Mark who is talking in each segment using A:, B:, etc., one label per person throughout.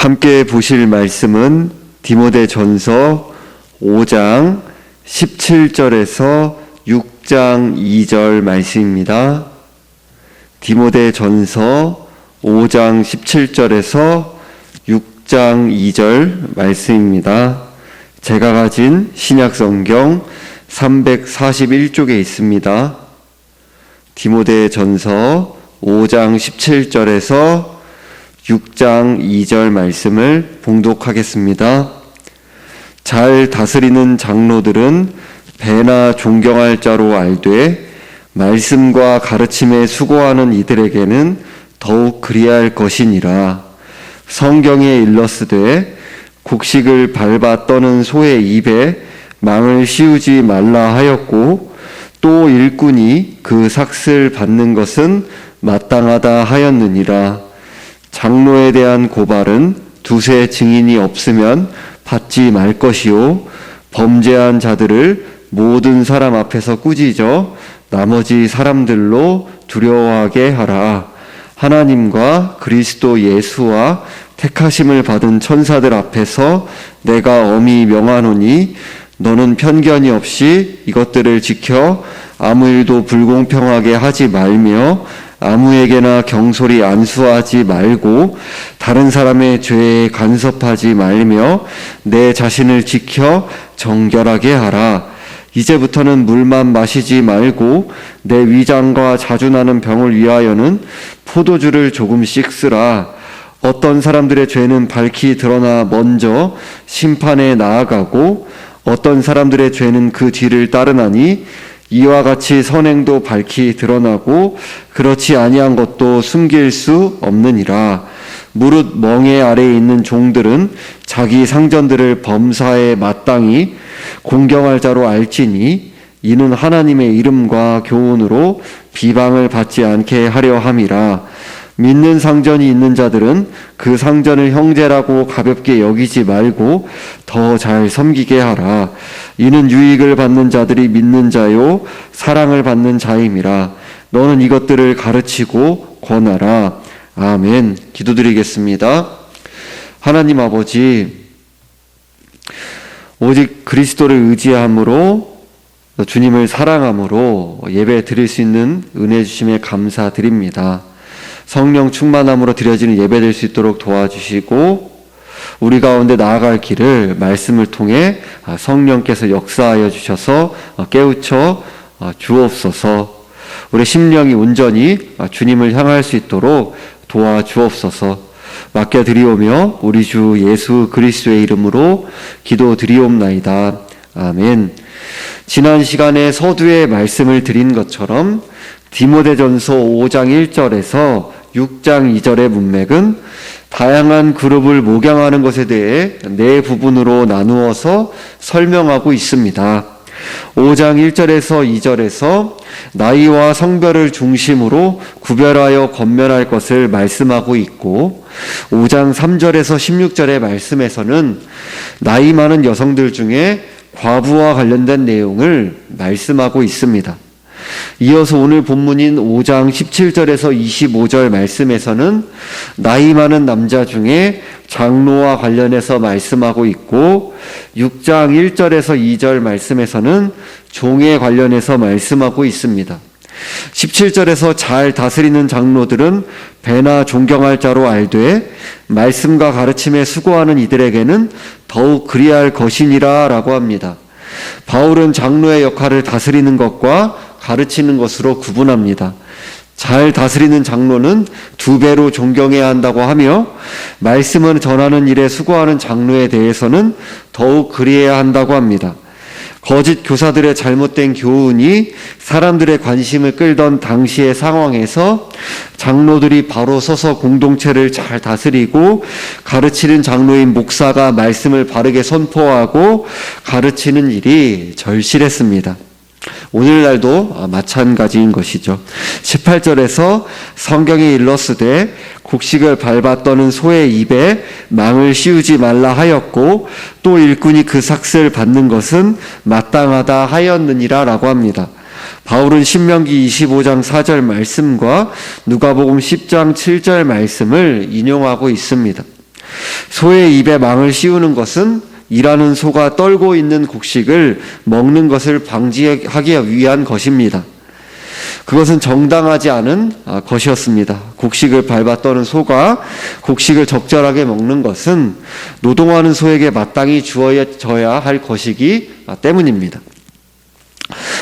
A: 함께 보실 말씀은 디모데전서 5장 17절에서 6장 2절 말씀입니다. 디모데전서 5장 17절에서 6장 2절 말씀입니다. 제가 가진 신약성경 341쪽에 있습니다. 디모데전서 5장 17절에서 6장 2절 말씀을 봉독하겠습니다. 잘 다스리는 장로들은 배나 존경할 자로 알되 말씀과 가르침에 수고하는 이들에게는 더욱 그리할 것이니라. 성경에 일렀으되 곡식을 밟아 떠는 소의 입에 망을 씌우지 말라 하였고 또 일꾼이 그 삭슬 받는 것은 마땅하다 하였느니라. 장로에 대한 고발은 두세 증인이 없으면 받지 말 것이요 범죄한 자들을 모든 사람 앞에서 꾸짖어 나머지 사람들로 두려워하게 하라. 하나님과 그리스도 예수와 택하심을 받은 천사들 앞에서 내가 엄히 명하노니 너는 편견이 없이 이것들을 지켜 아무 일도 불공평하게 하지 말며 아무에게나 경솔히 안수하지 말고 다른 사람의 죄에 간섭하지 말며 내 자신을 지켜 정결하게 하라. 이제부터는 물만 마시지 말고 내 위장과 자주 나는 병을 위하여는 포도주를 조금씩 쓰라. 어떤 사람들의 죄는 밝히 드러나 먼저 심판에 나아가고 어떤 사람들의 죄는 그 뒤를 따르나니 이와 같이 선행도 밝히 드러나고 그렇지 아니한 것도 숨길 수 없느니라. 무릇 멍에 아래에 있는 종들은 자기 상전들을 범사에 마땅히 공경할 자로 알지니 이는 하나님의 이름과 교훈으로 비방을 받지 않게 하려 함이라. 믿는 상전이 있는 자들은 그 상전을 형제라고 가볍게 여기지 말고 더 잘 섬기게 하라. 이는 유익을 받는 자들이 믿는 자요 사랑을 받는 자임이라. 너는 이것들을 가르치고 권하라. 아멘. 기도드리겠습니다. 하나님 아버지, 오직 그리스도를 의지함으로 주님을 사랑함으로 예배 드릴 수 있는 은혜 주심에 감사드립니다. 성령 충만함으로 드려지는 예배 될 수 있도록 도와주시고 우리 가운데 나아갈 길을 말씀을 통해 성령께서 역사하여 주셔서 깨우쳐 주옵소서. 우리 심령이 온전히 주님을 향할 수 있도록 도와주옵소서. 맡겨드리오며 우리 주 예수 그리스도의 이름으로 기도드리옵나이다. 아멘. 지난 시간에 서두에 말씀을 드린 것처럼 디모데전서 5장 1절에서 6장 2절의 문맥은 다양한 그룹을 목양하는 것에 대해 네 부분으로 나누어서 설명하고 있습니다. 5장 1절에서 2절에서 나이와 성별을 중심으로 구별하여 권면할 것을 말씀하고 있고 5장 3절에서 16절의 말씀에서는 나이 많은 여성들 중에 과부와 관련된 내용을 말씀하고 있습니다. 이어서 오늘 본문인 5장 17절에서 25절 말씀에서는 나이 많은 남자 중에 장로와 관련해서 말씀하고 있고 6장 1절에서 2절 말씀에서는 종에 관련해서 말씀하고 있습니다. 17절에서 잘 다스리는 장로들은 배나 존경할 자로 알되 말씀과 가르침에 수고하는 이들에게는 더욱 그리할 것이니라 라고 합니다. 바울은 장로의 역할을 다스리는 것과 가르치는 것으로 구분합니다. 잘 다스리는 장로는 두 배로 존경해야 한다고 하며 말씀을 전하는 일에 수고하는 장로에 대해서는 더욱 그리해야 한다고 합니다. 거짓 교사들의 잘못된 교훈이 사람들의 관심을 끌던 당시의 상황에서 장로들이 바로 서서 공동체를 잘 다스리고 가르치는 장로인 목사가 말씀을 바르게 선포하고 가르치는 일이 절실했습니다. 오늘날도 마찬가지인 것이죠. 18절에서 성경에 일렀으되 곡식을 밟아 떠는 소의 입에 망을 씌우지 말라 하였고 또 일꾼이 그 삭슬 받는 것은 마땅하다 하였느니라 라고 합니다. 바울은 신명기 25장 4절 말씀과 누가복음 10장 7절 말씀을 인용하고 있습니다. 소의 입에 망을 씌우는 것은 일하는 소가 떨고 있는 곡식을 먹는 것을 방지하기 위한 것입니다. 그것은 정당하지 않은 것이었습니다. 곡식을 밟아 떠는 소가 곡식을 적절하게 먹는 것은 노동하는 소에게 마땅히 주어져야 할 것이기 때문입니다.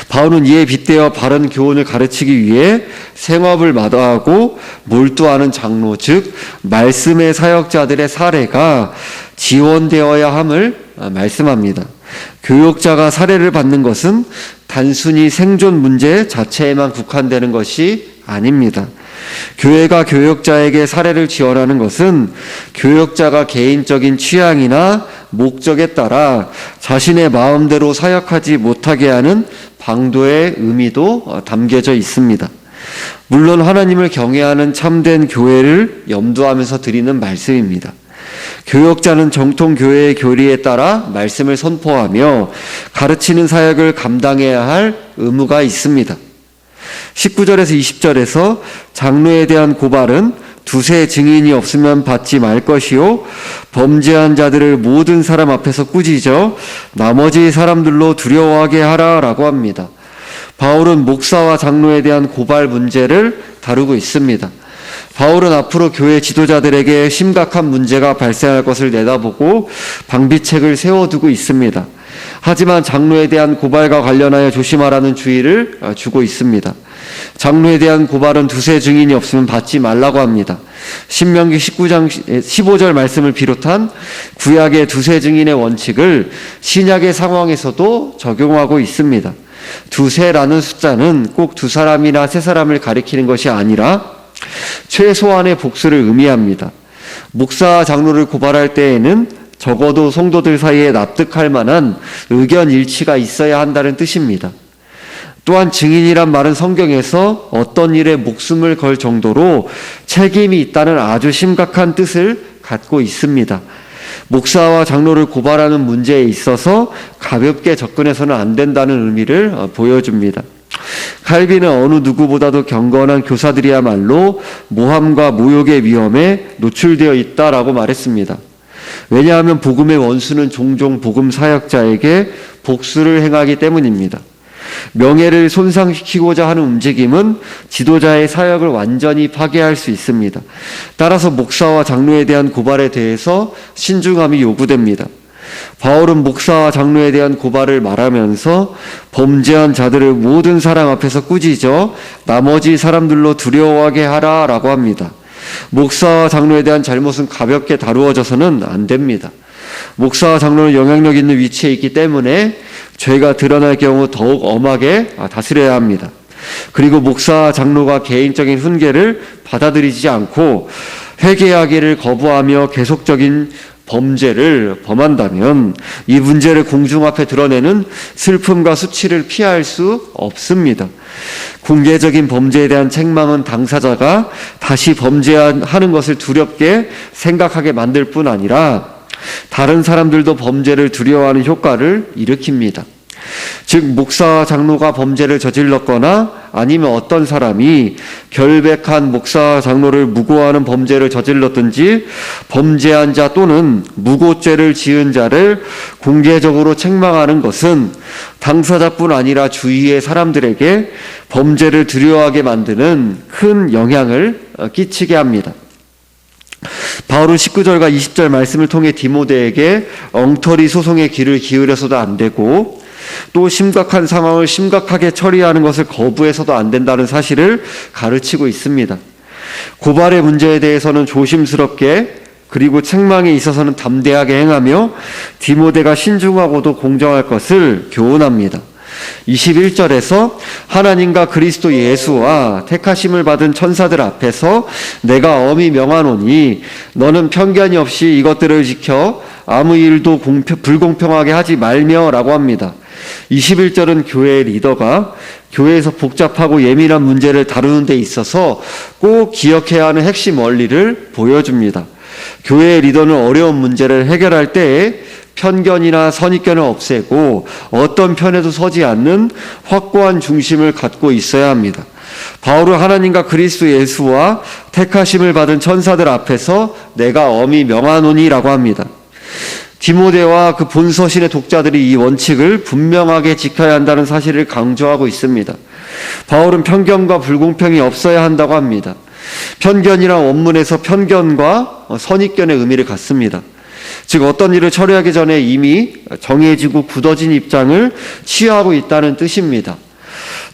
A: 바울은 이에 빗대어 바른 교훈을 가르치기 위해 생업을 마다하고 몰두하는 장로, 즉 말씀의 사역자들의 사례가 지원되어야 함을 말씀합니다. 교역자가 사례를 받는 것은 단순히 생존 문제 자체에만 국한되는 것이 아닙니다. 교회가 교역자에게 사례를 지원하는 것은 교역자가 개인적인 취향이나 목적에 따라 자신의 마음대로 사역하지 못하게 하는 방도의 의미도 담겨져 있습니다. 물론 하나님을 경외하는 참된 교회를 염두하면서 드리는 말씀입니다. 교역자는 정통 교회의 교리에 따라 말씀을 선포하며 가르치는 사역을 감당해야 할 의무가 있습니다. 19절에서 20절에서 장로에 대한 고발은 두세 증인이 없으면 받지 말 것이요 범죄한 자들을 모든 사람 앞에서 꾸짖어 나머지 사람들로 두려워하게 하라라고 합니다. 바울은 목사와 장로에 대한 고발 문제를 다루고 있습니다. 바울은 앞으로 교회 지도자들에게 심각한 문제가 발생할 것을 내다보고 방비책을 세워두고 있습니다. 하지만 장로에 대한 고발과 관련하여 조심하라는 주의를 주고 있습니다. 장로에 대한 고발은 두세 증인이 없으면 받지 말라고 합니다. 신명기 19장 15절 말씀을 비롯한 구약의 두세 증인의 원칙을 신약의 상황에서도 적용하고 있습니다. 두세라는 숫자는 꼭 두 사람이나 세 사람을 가리키는 것이 아니라 최소한의 복수를 의미합니다. 목사와 장로를 고발할 때에는 적어도 성도들 사이에 납득할 만한 의견 일치가 있어야 한다는 뜻입니다. 또한 증인이란 말은 성경에서 어떤 일에 목숨을 걸 정도로 책임이 있다는 아주 심각한 뜻을 갖고 있습니다. 목사와 장로를 고발하는 문제에 있어서 가볍게 접근해서는 안 된다는 의미를 보여줍니다. 칼빈은 어느 누구보다도 경건한 교사들이야말로 모함과 모욕의 위험에 노출되어 있다라고 말했습니다. 왜냐하면 복음의 원수는 종종 복음 사역자에게 복수를 행하기 때문입니다. 명예를 손상시키고자 하는 움직임은 지도자의 사역을 완전히 파괴할 수 있습니다. 따라서 목사와 장로에 대한 고발에 대해서 신중함이 요구됩니다. 바울은 목사와 장로에 대한 고발을 말하면서 범죄한 자들을 모든 사람 앞에서 꾸짖어 나머지 사람들로 두려워하게 하라라고 합니다. 목사와 장로에 대한 잘못은 가볍게 다루어져서는 안 됩니다. 목사와 장로는 영향력 있는 위치에 있기 때문에 죄가 드러날 경우 더욱 엄하게 다스려야 합니다. 그리고 목사와 장로가 개인적인 훈계를 받아들이지 않고 회개하기를 거부하며 계속적인 범죄를 범한다면 이 문제를 공중 앞에 드러내는 슬픔과 수치를 피할 수 없습니다. 공개적인 범죄에 대한 책망은 당사자가 다시 범죄하는 것을 두렵게 생각하게 만들 뿐 아니라 다른 사람들도 범죄를 두려워하는 효과를 일으킵니다. 즉 목사와 장로가 범죄를 저질렀거나 아니면 어떤 사람이 결백한 목사와 장로를 무고하는 범죄를 저질렀든지 범죄한 자 또는 무고죄를 지은 자를 공개적으로 책망하는 것은 당사자뿐 아니라 주위의 사람들에게 범죄를 두려워하게 만드는 큰 영향을 끼치게 합니다. 바울은 19절과 20절 말씀을 통해 디모데에게 엉터리 소송에 귀를 기울여서도 안 되고 또 심각한 상황을 심각하게 처리하는 것을 거부해서도 안 된다는 사실을 가르치고 있습니다. 고발의 문제에 대해서는 조심스럽게 그리고 책망에 있어서는 담대하게 행하며 디모데가 신중하고도 공정할 것을 교훈합니다. 21절에서 하나님과 그리스도 예수와 택하심을 받은 천사들 앞에서 내가 엄히 명하노니 너는 편견이 없이 이것들을 지켜 아무 일도 불공평하게 하지 말며 라고 합니다. 21절은 교회의 리더가 교회에서 복잡하고 예민한 문제를 다루는 데 있어서 꼭 기억해야 하는 핵심 원리를 보여줍니다. 교회의 리더는 어려운 문제를 해결할 때에 편견이나 선입견을 없애고 어떤 편에도 서지 않는 확고한 중심을 갖고 있어야 합니다. 바울은 하나님과 그리스도 예수와 택하심을 받은 천사들 앞에서 내가 엄히 명하노니라고 합니다. 디모데와 그 본서신의 독자들이 이 원칙을 분명하게 지켜야 한다는 사실을 강조하고 있습니다. 바울은 편견과 불공평이 없어야 한다고 합니다. 편견이란 원문에서 편견과 선입견의 의미를 갖습니다. 즉 어떤 일을 처리하기 전에 이미 정해지고 굳어진 입장을 취하고 있다는 뜻입니다.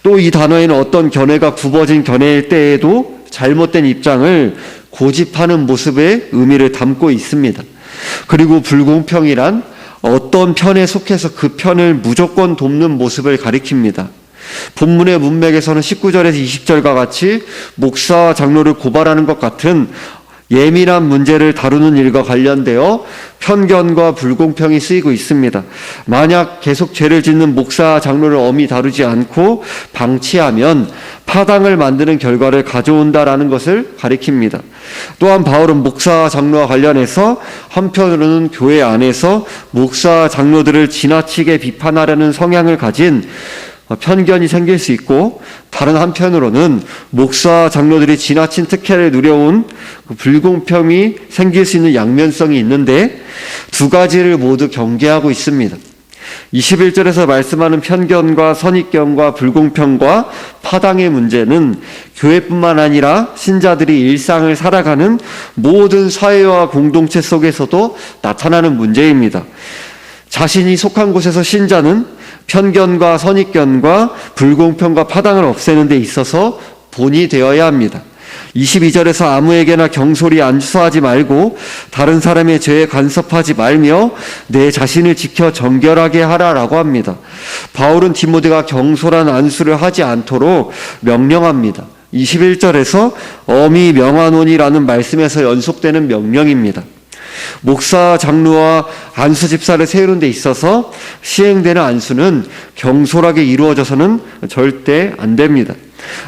A: 또 이 단어에는 어떤 견해가 굽어진 견해일 때에도 잘못된 입장을 고집하는 모습의 의미를 담고 있습니다. 그리고 불공평이란 어떤 편에 속해서 그 편을 무조건 돕는 모습을 가리킵니다. 본문의 문맥에서는 19절에서 20절과 같이 목사와 장로를 고발하는 것 같은 예민한 문제를 다루는 일과 관련되어 편견과 불공평이 쓰이고 있습니다. 만약 계속 죄를 짓는 목사, 장로를 엄히 다루지 않고 방치하면 파당을 만드는 결과를 가져온다라는 것을 가리킵니다. 또한 바울은 목사, 장로와 관련해서 한편으로는 교회 안에서 목사, 장로들을 지나치게 비판하려는 성향을 가진 편견이 생길 수 있고, 다른 한편으로는 목사 장로들이 지나친 특혜를 누려온 불공평이 생길 수 있는 양면성이 있는데 두 가지를 모두 경계하고 있습니다. 21절에서 말씀하는 편견과 선입견과 불공평과 파당의 문제는 교회뿐만 아니라 신자들이 일상을 살아가는 모든 사회와 공동체 속에서도 나타나는 문제입니다. 자신이 속한 곳에서 신자는 편견과 선입견과 불공평과 파당을 없애는 데 있어서 본이 되어야 합니다. 22절에서 아무에게나 경솔히 안수하지 말고 다른 사람의 죄에 간섭하지 말며 내 자신을 지켜 정결하게 하라라고 합니다. 바울은 디모데가 경솔한 안수를 하지 않도록 명령합니다. 21절에서 엄히 명하노니라는 말씀에서 연속되는 명령입니다. 목사, 장로와 안수 집사를 세우는 데 있어서 시행되는 안수는 경솔하게 이루어져서는 절대 안 됩니다.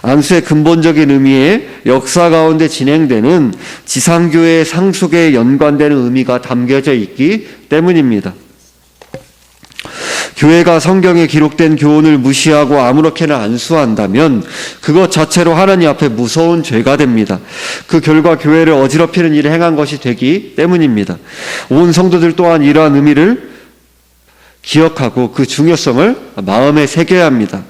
A: 안수의 근본적인 의미에 역사 가운데 진행되는 지상교회의 상속에 연관되는 의미가 담겨져 있기 때문입니다. 교회가 성경에 기록된 교훈을 무시하고 아무렇게나 안수한다면 그것 자체로 하나님 앞에 무서운 죄가 됩니다. 그 결과 교회를 어지럽히는 일을 행한 것이 되기 때문입니다. 온 성도들 또한 이러한 의미를 기억하고 그 중요성을 마음에 새겨야 합니다.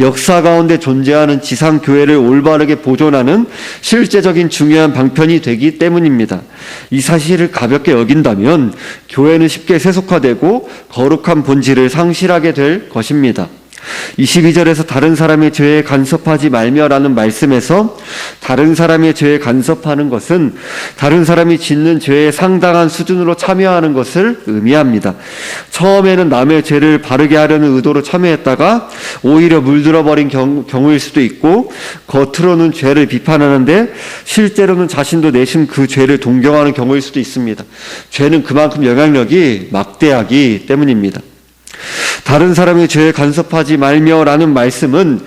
A: 역사 가운데 존재하는 지상교회를 올바르게 보존하는 실제적인 중요한 방편이 되기 때문입니다. 이 사실을 가볍게 여긴다면 교회는 쉽게 세속화되고 거룩한 본질을 상실하게 될 것입니다. 22절에서 다른 사람의 죄에 간섭하지 말며라는 말씀에서 다른 사람의 죄에 간섭하는 것은 다른 사람이 짓는 죄에 상당한 수준으로 참여하는 것을 의미합니다. 처음에는 남의 죄를 바르게 하려는 의도로 참여했다가 오히려 물들어버린 경우일 수도 있고, 겉으로는 죄를 비판하는데 실제로는 자신도 내심 그 죄를 동경하는 경우일 수도 있습니다. 죄는 그만큼 영향력이 막대하기 때문입니다. 다른 사람의 죄에 간섭하지 말며라는 말씀은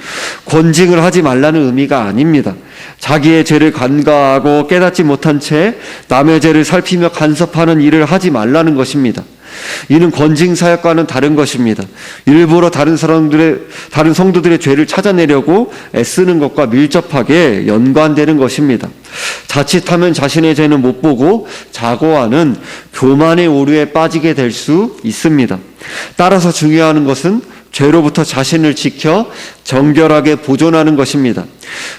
A: 권징을 하지 말라는 의미가 아닙니다. 자기의 죄를 간과하고 깨닫지 못한 채 남의 죄를 살피며 간섭하는 일을 하지 말라는 것입니다. 이는 권징 사역과는 다른 것입니다. 일부러 다른 성도들의 죄를 찾아내려고 애쓰는 것과 밀접하게 연관되는 것입니다. 자칫하면 자신의 죄는 못 보고 자고하는 교만의 오류에 빠지게 될 수 있습니다. 따라서 중요한 것은 죄로부터 자신을 지켜 정결하게 보존하는 것입니다.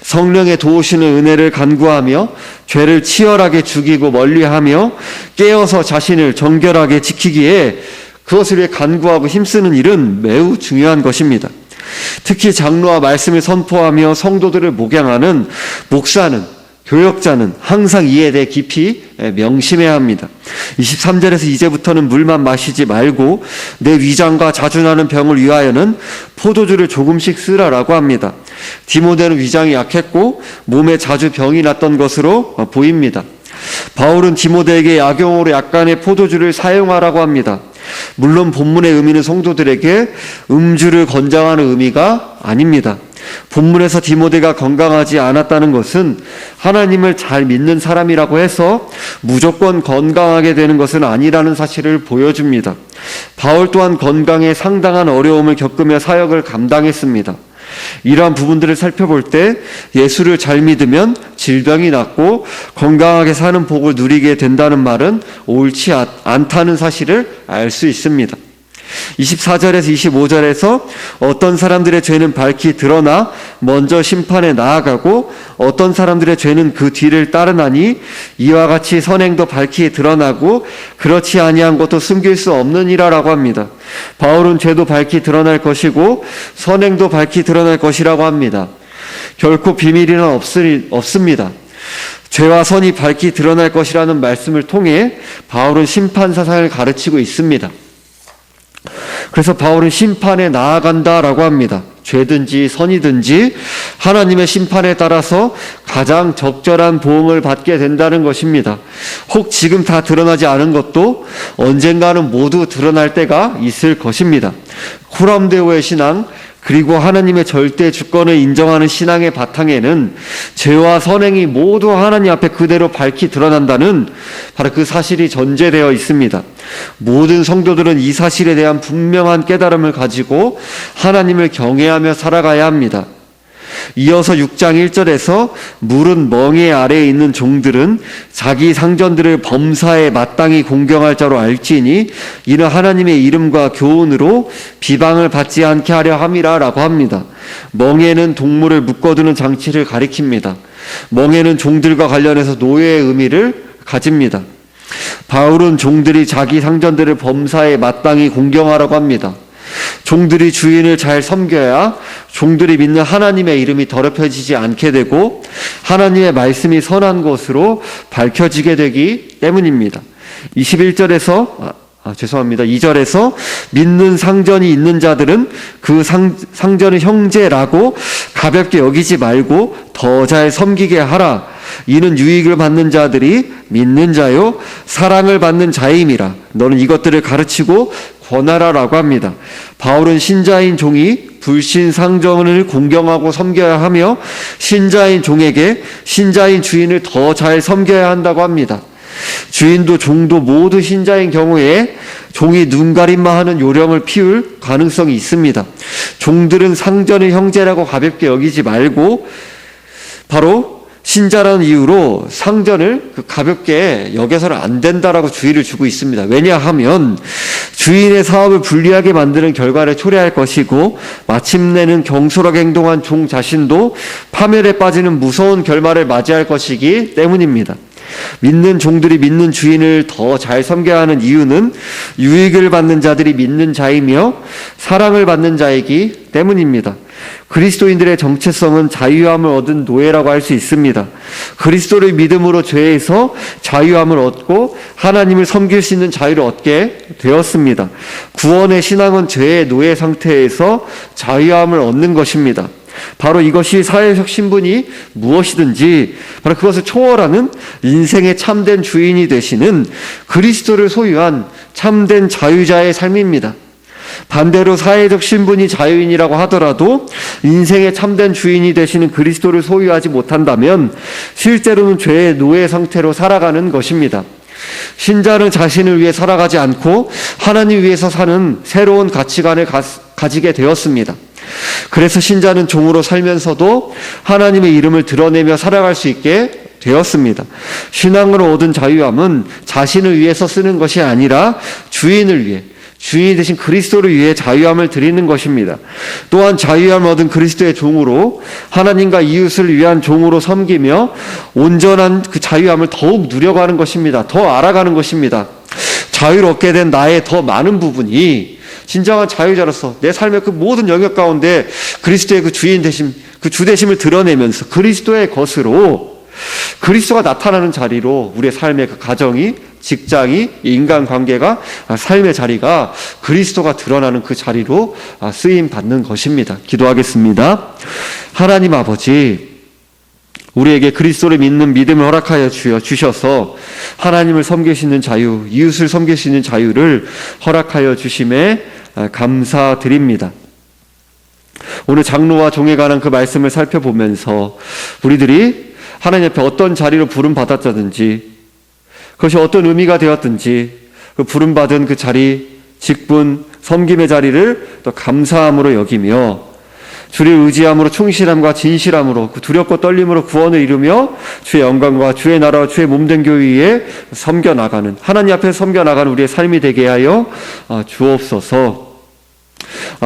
A: 성령의 도우시는 은혜를 간구하며 죄를 치열하게 죽이고 멀리하며 깨어서 자신을 정결하게 지키기에 그것을 위해 간구하고 힘쓰는 일은 매우 중요한 것입니다. 특히 장로와 말씀을 선포하며 성도들을 목양하는 목사는, 교역자는 항상 이에 대해 깊이 명심해야 합니다. 23절에서 이제부터는 물만 마시지 말고 내 위장과 자주 나는 병을 위하여는 포도주를 조금씩 쓰라라고 합니다. 디모데는 위장이 약했고 몸에 자주 병이 났던 것으로 보입니다. 바울은 디모데에게 약용으로 약간의 포도주를 사용하라고 합니다. 물론 본문의 의미는 성도들에게 음주를 권장하는 의미가 아닙니다. 본문에서 디모데가 건강하지 않았다는 것은 하나님을 잘 믿는 사람이라고 해서 무조건 건강하게 되는 것은 아니라는 사실을 보여줍니다. 바울 또한 건강에 상당한 어려움을 겪으며 사역을 감당했습니다. 이러한 부분들을 살펴볼 때 예수를 잘 믿으면 질병이 낫고 건강하게 사는 복을 누리게 된다는 말은 옳지 않다는 사실을 알 수 있습니다. 24절에서 25절에서 어떤 사람들의 죄는 밝히 드러나 먼저 심판에 나아가고 어떤 사람들의 죄는 그 뒤를 따르나니 이와 같이 선행도 밝히 드러나고 그렇지 아니한 것도 숨길 수 없느니라라고 합니다. 바울은 죄도 밝히 드러날 것이고 선행도 밝히 드러날 것이라고 합니다. 결코 비밀이는 없습니다. 죄와 선이 밝히 드러날 것이라는 말씀을 통해 바울은 심판 사상을 가르치고 있습니다. 그래서 바울은 심판에 나아간다라고 합니다. 죄든지 선이든지 하나님의 심판에 따라서 가장 적절한 보응을 받게 된다는 것입니다. 혹 지금 다 드러나지 않은 것도 언젠가는 모두 드러날 때가 있을 것입니다. 코람데오의 신앙 그리고 하나님의 절대 주권을 인정하는 신앙의 바탕에는 죄와 선행이 모두 하나님 앞에 그대로 밝히 드러난다는 바로 그 사실이 전제되어 있습니다. 모든 성도들은 이 사실에 대한 분명한 깨달음을 가지고 하나님을 경외하며 살아가야 합니다. 이어서 6장 1절에서 물은 멍에 아래에 있는 종들은 자기 상전들을 범사에 마땅히 공경할 자로 알지니 이는 하나님의 이름과 교훈으로 비방을 받지 않게 하려 함이라 라고 합니다. 멍에는 동물을 묶어두는 장치를 가리킵니다. 멍에는 종들과 관련해서 노예의 의미를 가집니다. 바울은 종들이 자기 상전들을 범사에 마땅히 공경하라고 합니다. 종들이 주인을 잘 섬겨야 종들이 믿는 하나님의 이름이 더럽혀지지 않게 되고 하나님의 말씀이 선한 것으로 밝혀지게 되기 때문입니다. 21절에서 2절에서 믿는 상전이 있는 자들은 그 상전의 형제라고 가볍게 여기지 말고 더 잘 섬기게 하라. 이는 유익을 받는 자들이 믿는 자요 사랑을 받는 자임이라. 너는 이것들을 가르치고 권하라라고 합니다. 바울은 신자인 종이 불신 상전을 공경하고 섬겨야 하며 신자인 종에게 신자인 주인을 더 잘 섬겨야 한다고 합니다. 주인도 종도 모두 신자인 경우에 종이 눈가림만 하는 요령을 피울 가능성이 있습니다. 종들은 상전의 형제라고 가볍게 여기지 말고 바로 신자라는 이유로 상전을 가볍게 여겨서는 안 된다라고 주의를 주고 있습니다. 왜냐하면 주인의 사업을 불리하게 만드는 결과를 초래할 것이고 마침내는 경솔하게 행동한 종 자신도 파멸에 빠지는 무서운 결말을 맞이할 것이기 때문입니다. 믿는 종들이 믿는 주인을 더 잘 섬겨야 하는 이유는 유익을 받는 자들이 믿는 자이며 사랑을 받는 자이기 때문입니다. 그리스도인들의 정체성은 자유함을 얻은 노예라고 할 수 있습니다. 그리스도를 믿음으로 죄에서 자유함을 얻고 하나님을 섬길 수 있는 자유를 얻게 되었습니다. 구원의 신앙은 죄의 노예 상태에서 자유함을 얻는 것입니다. 바로 이것이 사회적 신분이 무엇이든지 바로 그것을 초월하는 인생의 참된 주인이 되시는 그리스도를 소유한 참된 자유자의 삶입니다. 반대로 사회적 신분이 자유인이라고 하더라도 인생의 참된 주인이 되시는 그리스도를 소유하지 못한다면 실제로는 죄의 노예 상태로 살아가는 것입니다. 신자는 자신을 위해 살아가지 않고 하나님 위해서 사는 새로운 가치관을 가지게 되었습니다. 그래서 신자는 종으로 살면서도 하나님의 이름을 드러내며 살아갈 수 있게 되었습니다. 신앙으로 얻은 자유함은 자신을 위해서 쓰는 것이 아니라 주인을 위해, 주인이 되신 그리스도를 위해 자유함을 드리는 것입니다. 또한 자유함을 얻은 그리스도의 종으로 하나님과 이웃을 위한 종으로 섬기며 온전한 그 자유함을 더욱 누려가는 것입니다. 더 알아가는 것입니다. 자유를 얻게 된 나의 더 많은 부분이 진정한 자유자로서 내 삶의 그 모든 영역 가운데 그리스도의 그 주인 되심, 그 주되심을 드러내면서 그리스도의 것으로 그리스도가 나타나는 자리로 우리의 삶의 그 가정이, 직장이, 인간관계가, 삶의 자리가 그리스도가 드러나는 그 자리로 쓰임 받는 것입니다. 기도하겠습니다. 하나님 아버지, 우리에게 그리스도를 믿는 믿음을 허락하여 주셔서 하나님을 섬길 수 있는 자유, 이웃을 섬길 수 있는 자유를 허락하여 주심에 감사드립니다. 오늘 장로와 종에 관한 그 말씀을 살펴보면서 우리들이 하나님 앞에 어떤 자리로 부름받았다든지 그것이 어떤 의미가 되었든지 그 부름받은 그 자리, 직분, 섬김의 자리를 또 감사함으로 여기며 주를 의지함으로 충실함과 진실함으로 그 두렵고 떨림으로 구원을 이루며 주의 영광과 주의 나라와 주의 몸된 교회 위에 섬겨나가는, 하나님 앞에 섬겨나가는 우리의 삶이 되게 하여 주옵소서.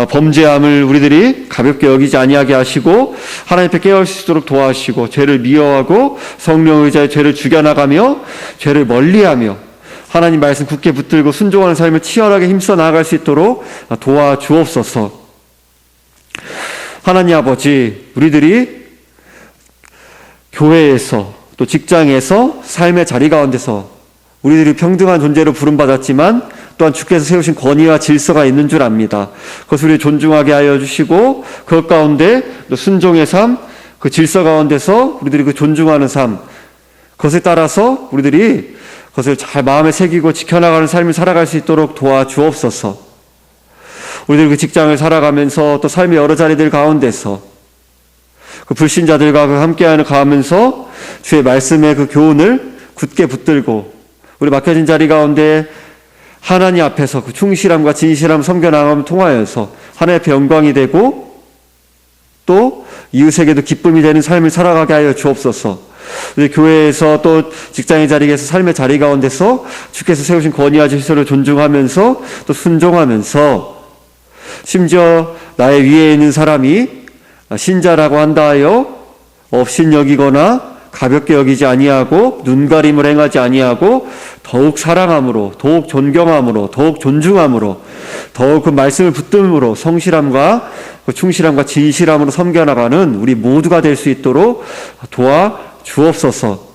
A: 범죄함을 우리들이 가볍게 여기지 아니하게 하시고 하나님 앞에 깨어올 수 있도록 도와주시고, 죄를 미워하고 성령 의지하여 죄를 죽여나가며 죄를 멀리하며 하나님 말씀 굳게 붙들고 순종하는 삶을 치열하게 힘써 나아갈 수 있도록 도와주옵소서. 하나님 아버지, 우리들이 교회에서 또 직장에서 삶의 자리 가운데서 우리들이 평등한 존재로 부름받았지만 또한 주께서 세우신 권위와 질서가 있는 줄 압니다. 그것을 우리 존중하게 하여 주시고, 그것 가운데 또 순종의 삶, 그 질서 가운데서 우리들이 그 존중하는 삶, 그것에 따라서 우리들이 그것을 잘 마음에 새기고 지켜나가는 삶을 살아갈 수 있도록 도와주옵소서. 우리들 그 직장을 살아가면서 또 삶의 여러 자리들 가운데서 그 불신자들과 함께하는 가면서 주의 말씀의 그 교훈을 굳게 붙들고 우리 맡겨진 자리 가운데 하나님 앞에서 그 충실함과 진실함 섬겨나감을 통하여서 하나님의 영광이 되고 또 이웃에게도 기쁨이 되는 삶을 살아가게 하여 주옵소서. 우리 교회에서 또 직장의 자리에서 삶의 자리 가운데서 주께서 세우신 권위와 질서를 존중하면서 또 순종하면서, 심지어 나의 위에 있는 사람이 신자라고 한다 하여 업신 여기거나 가볍게 여기지 아니하고 눈가림을 행하지 아니하고 더욱 사랑함으로, 더욱 존경함으로, 더욱 존중함으로, 더욱 그 말씀을 붙듦으로 성실함과 그 충실함과 진실함으로 섬겨나가는 우리 모두가 될 수 있도록 도와주옵소서.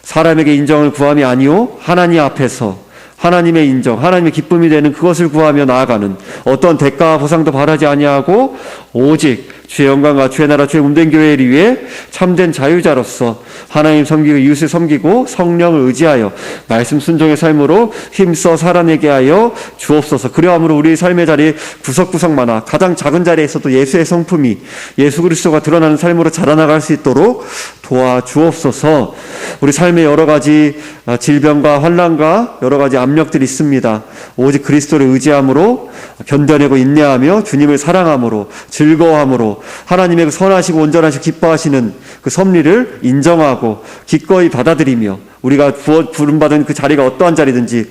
A: 사람에게 인정을 구함이 아니오 하나님 앞에서 하나님의 인정, 하나님의 기쁨이 되는 그것을 구하며 나아가는, 어떤 대가와 보상도 바라지 아니하고 오직 주의 영광과 주의 나라 주의 몸된 교회를 위해 참된 자유자로서 하나님 섬기고 이웃을 섬기고 성령을 의지하여 말씀 순종의 삶으로 힘써 살아내게 하여 주옵소서. 그러함으로 우리의 삶의 자리 구석구석마다 가장 작은 자리에서도 예수의 성품이, 예수 그리스도가 드러나는 삶으로 자라나갈 수 있도록 도와주옵소서. 우리 삶의 여러 가지 질병과 환난과 여러 가지 압력들이 있습니다. 오직 그리스도를 의지함으로 견뎌내고 인내하며 주님을 사랑함으로 즐거워함으로 하나님의 그 선하시고 온전하시고 기뻐하시는 그 섭리를 인정하고 기꺼이 받아들이며, 우리가 부름받은 그 자리가 어떠한 자리든지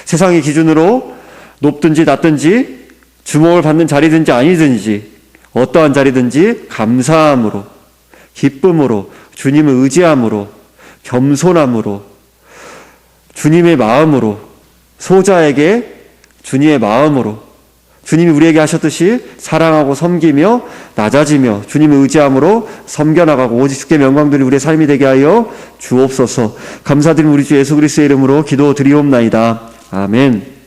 A: 세상의 기준으로 높든지 낮든지 주목을 받는 자리든지 아니든지 어떠한 자리든지 감사함으로 기쁨으로 주님을 의지함으로 겸손함으로 주님의 마음으로, 소자에게 주님의 마음으로 주님이 우리에게 하셨듯이 사랑하고 섬기며 낮아지며 주님을 의지함으로 섬겨나가고 오직 주께 영광되는 우리의 삶이 되게 하여 주옵소서. 감사드리는 우리 주 예수 그리스도의 이름으로 기도드리옵나이다. 아멘.